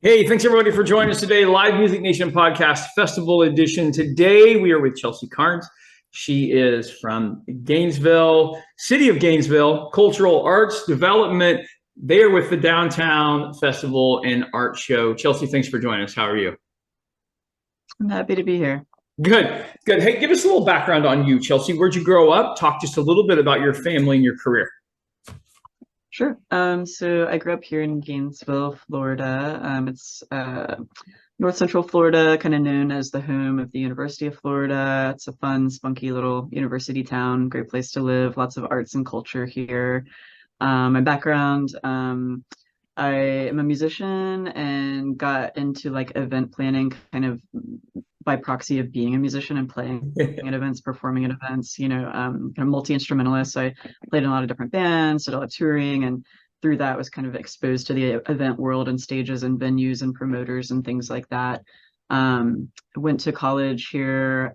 Hey, thanks everybody for joining us today. Live Music Nation Podcast Festival Edition. Today we are with Chelsea Carnes. She is from Gainesville, city of Gainesville, Cultural Arts Development. They are with the Downtown Festival and Art Show. Chelsea, thanks for joining us. How are you? I'm happy to be here. Good, good. Hey, give us a little background on you, Chelsea. Where'd you grow up? Talk just a little bit about your family and your career. Sure. So I grew up here in Gainesville, Florida. It's North Central Florida, kind of known as the home of the University of Florida. It's a fun, spunky little university town, great place to live, lots of arts and culture here. My background, I am a musician and got into like event planning kind of by proxy of being a musician and playing at events, performing at events, kind of multi-instrumentalist. So I played in a lot of different bands, did a lot of touring, and through that was kind of exposed to the event world and stages and venues and promoters and things like that. Went to college here.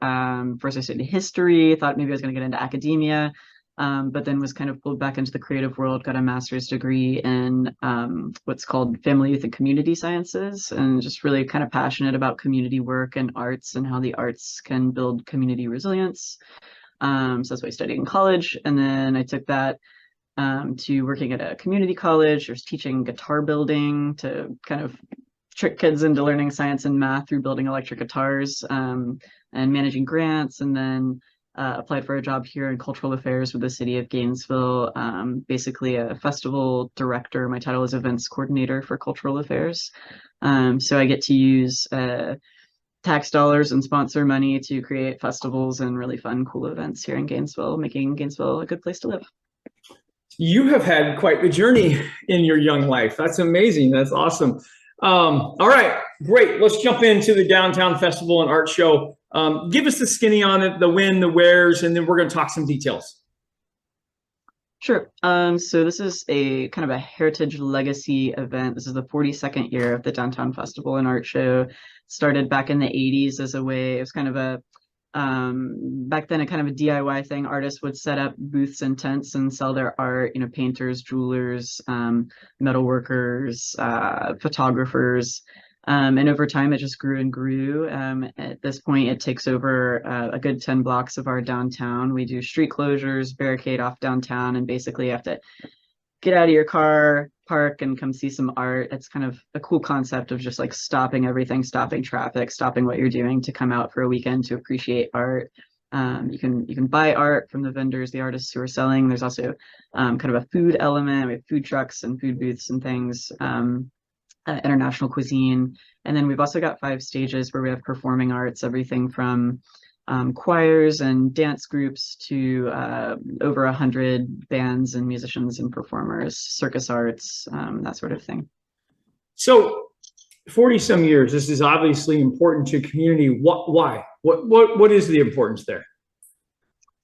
First I studied history, thought maybe I was going to get into academia. But then was kind of pulled back into the creative world, got a master's degree in what's called family, youth, and community sciences, and just really kind of passionate about community work and arts and how the arts can build community resilience. So that's what I studied in college. And then I took that to working at a community college. I was teaching guitar building to kind of trick kids into learning science and math through building electric guitars, and managing grants. And then applied for a job here in cultural affairs with the city of Gainesville, basically a festival director. My title is events coordinator for cultural affairs. So I get to use tax dollars and sponsor money to create festivals and really fun, cool events here in Gainesville, making Gainesville a good place to live. You have had quite the journey in your young life. That's amazing. That's awesome. All right, great. Let's jump into the Downtown Festival and Art Show. Give us the skinny on it, the when, the wheres, and then we're going to talk some details. Sure. So this is a kind of a heritage legacy event. This is the 42nd year of the Downtown Festival and Art Show. Started back in the 80s as a way, it was kind of a back then a kind of a DIY thing. Artists would set up booths and tents and sell their art, painters, jewelers, metal workers, photographers. And over time, it just grew and grew. At this point, it takes over a good 10 blocks of our downtown. We do street closures, barricade off downtown, and basically you have to get out of your car, park, and come see some art. It's kind of a cool concept of just like stopping everything, stopping traffic, stopping what you're doing to come out for a weekend to appreciate art. You can buy art from the vendors, the artists who are selling. There's also kind of a food element. We have food trucks and food booths and things. International cuisine. And then we've also got 5 stages where we have performing arts, everything from choirs and dance groups to over 100 bands and musicians and performers, circus arts, that sort of thing. So 40 some years, this is obviously important to community. Why? What is the importance there?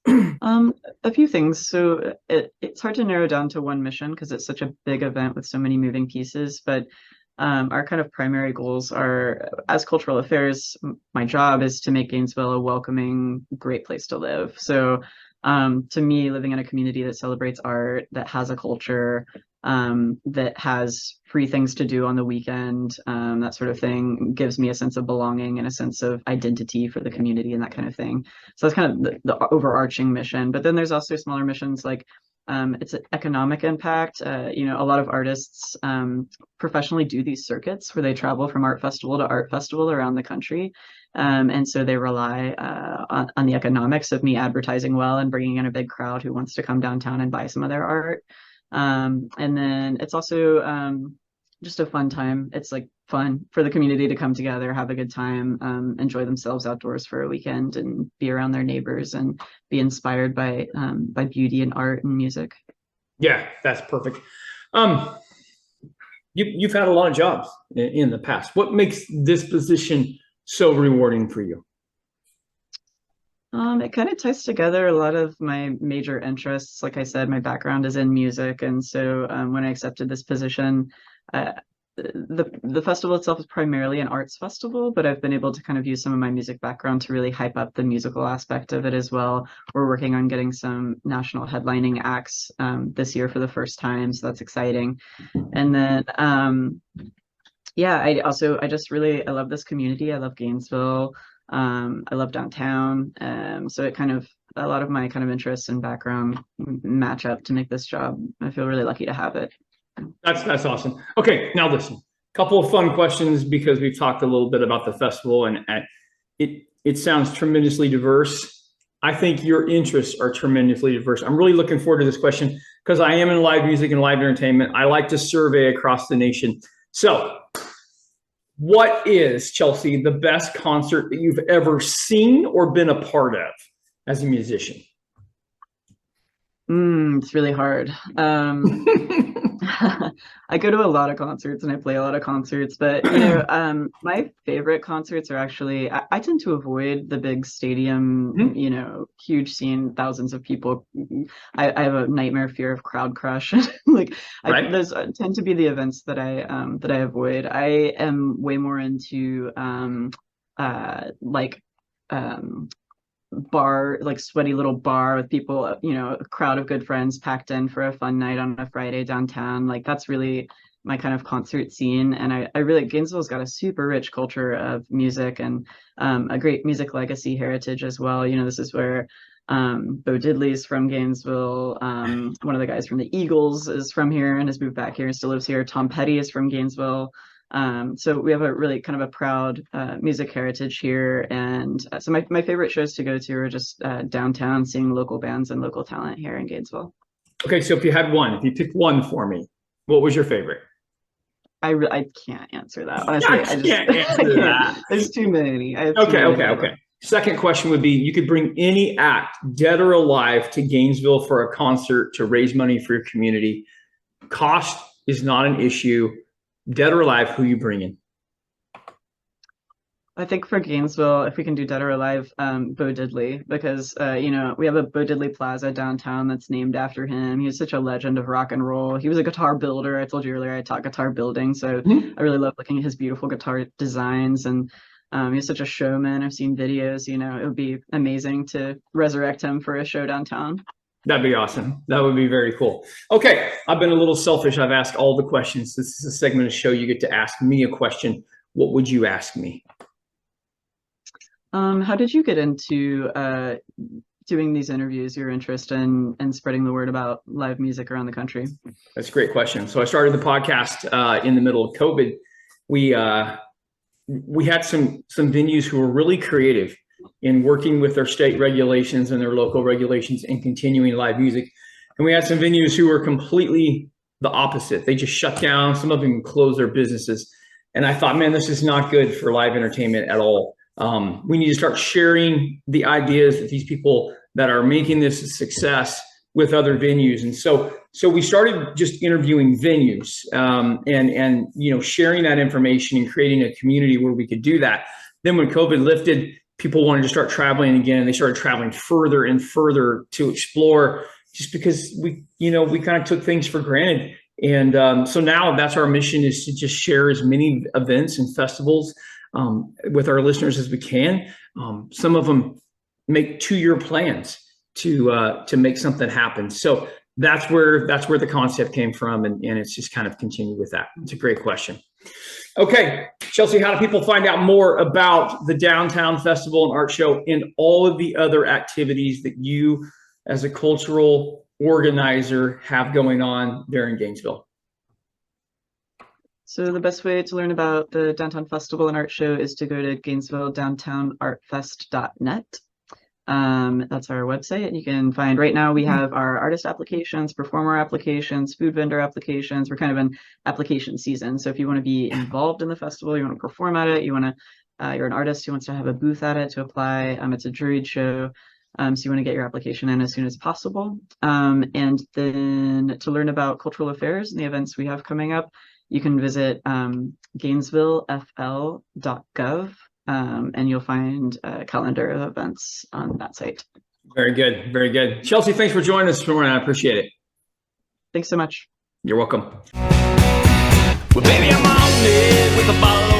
A few things. So it's hard to narrow down to one mission because it's such a big event with so many moving pieces, but our kind of primary goals are, as cultural affairs, my job is to make Gainesville a welcoming, great place to live. So to me, living in a community that celebrates art, that has a culture, that has free things to do on the weekend, that sort of thing, gives me a sense of belonging and a sense of identity for the community and that kind of thing. So that's kind of the overarching mission. But then there's also smaller missions like it's an economic impact. A lot of artists professionally do these circuits where they travel from art festival to art festival around the country. And so they rely on the economics of me advertising well and bringing in a big crowd who wants to come downtown and buy some of their art. And then it's also just a fun time. It's like fun for the community to come together, have a good time, enjoy themselves outdoors for a weekend and be around their neighbors and be inspired by beauty and art and music. Yeah, that's perfect. You've had a lot of jobs in the past. What makes this position so rewarding for you? It kind of ties together a lot of my major interests. Like I said, my background is in music, and so when I accepted this position, uh, the festival itself is primarily an arts festival, but I've been able to kind of use some of my music background to really hype up the musical aspect of it as well. We're working on getting some national headlining acts this year for the first time, so that's exciting. And then Yeah, I just really, I love this community. I love Gainesville. I love downtown. So it kind of, a lot of my kind of interests and background match up to make this job. I feel really lucky to have it. That's awesome. Okay, now listen. Couple of fun questions because we've talked a little bit about the festival, and it sounds tremendously diverse. I think your interests are tremendously diverse. I'm really looking forward to this question because I am in live music and live entertainment. I like to survey across the nation. So, what is, Chelsea, the best concert that you've ever seen or been a part of as a musician? It's really hard. I go to a lot of concerts and I play a lot of concerts, but my favorite concerts are actually, I tend to avoid the big stadium, huge scene, thousands of people. I have a nightmare fear of crowd crush. Like Right. those tend to be the events that I avoid. I am way more into like bar, like sweaty little bar with people, a crowd of good friends packed in for a fun night on a Friday downtown. Like that's really my kind of concert scene. And I really, Gainesville's got a super rich culture of music and a great music legacy heritage as well. This is where Bo Diddley's from Gainesville. One of the guys from the Eagles is from here and has moved back here and still lives here. Tom Petty is from Gainesville. So we have a really kind of a proud music heritage here. And so my favorite shows to go to are just downtown, seeing local bands and local talent here in Gainesville. Okay, so if you picked one for me, what was your favorite? I can't answer that. Honestly, I can't answer that. There's too many. Okay. Second question would be, you could bring any act, dead or alive, to Gainesville for a concert to raise money for your community. Cost is not an issue. Dead or alive, who you bringing? I think for Gainesville, if we can do dead or alive, Bo Diddley, because we have a Bo Diddley Plaza downtown that's named after him. He was such a legend of rock and roll. He was a guitar builder. I told you earlier I taught guitar building, so I really love looking at his beautiful guitar designs, and he's such a showman. I've seen videos. It would be amazing to resurrect him for a show downtown. That'd be awesome. That would be very cool. Okay, I've been a little selfish. I've asked all the questions. This is a segment of the show you get to ask me a question. What would you ask me? How did you get into doing these interviews, your interest in spreading the word about live music around the country? That's a great question. So I started the podcast in the middle of COVID. We had some venues who were really creative in working with their state regulations and their local regulations and continuing live music. And we had some venues who were completely the opposite. They just shut down. Some of them closed their businesses. And I thought, man, this is not good for live entertainment at all. We need to start sharing the ideas with these people that are making this a success with other venues. And so we started just interviewing venues and sharing that information and creating a community where we could do that. Then when COVID lifted, people wanted to start traveling again, and they started traveling further and further to explore, just because we kind of took things for granted. And so now that's our mission, is to just share as many events and festivals with our listeners as we can. Some of them make 2-year plans to make something happen. So that's where the concept came from, and it's just kind of continued with that. It's a great question. Okay, Chelsea, how do people find out more about the Downtown Festival and Art Show and all of the other activities that you, as a cultural organizer, have going on there in Gainesville? So the best way to learn about the Downtown Festival and Art Show is to go to GainesvilleDowntownArtFest.net. That's our website. And you can find, right now we have our artist applications, performer applications, food vendor applications. We're kind of in application season. So if you want to be involved in the festival, you want to perform at it, you're an artist who wants to have a booth at it, to apply. It's a juried show. So you want to get your application in as soon as possible. And then to learn about cultural affairs and the events we have coming up, you can visit GainesvilleFL.gov. And you'll find a calendar of events on that site. Very good. Very good. Chelsea, thanks for joining us this morning. I appreciate it. Thanks so much. You're welcome. Well, baby, I'm on it with a bottle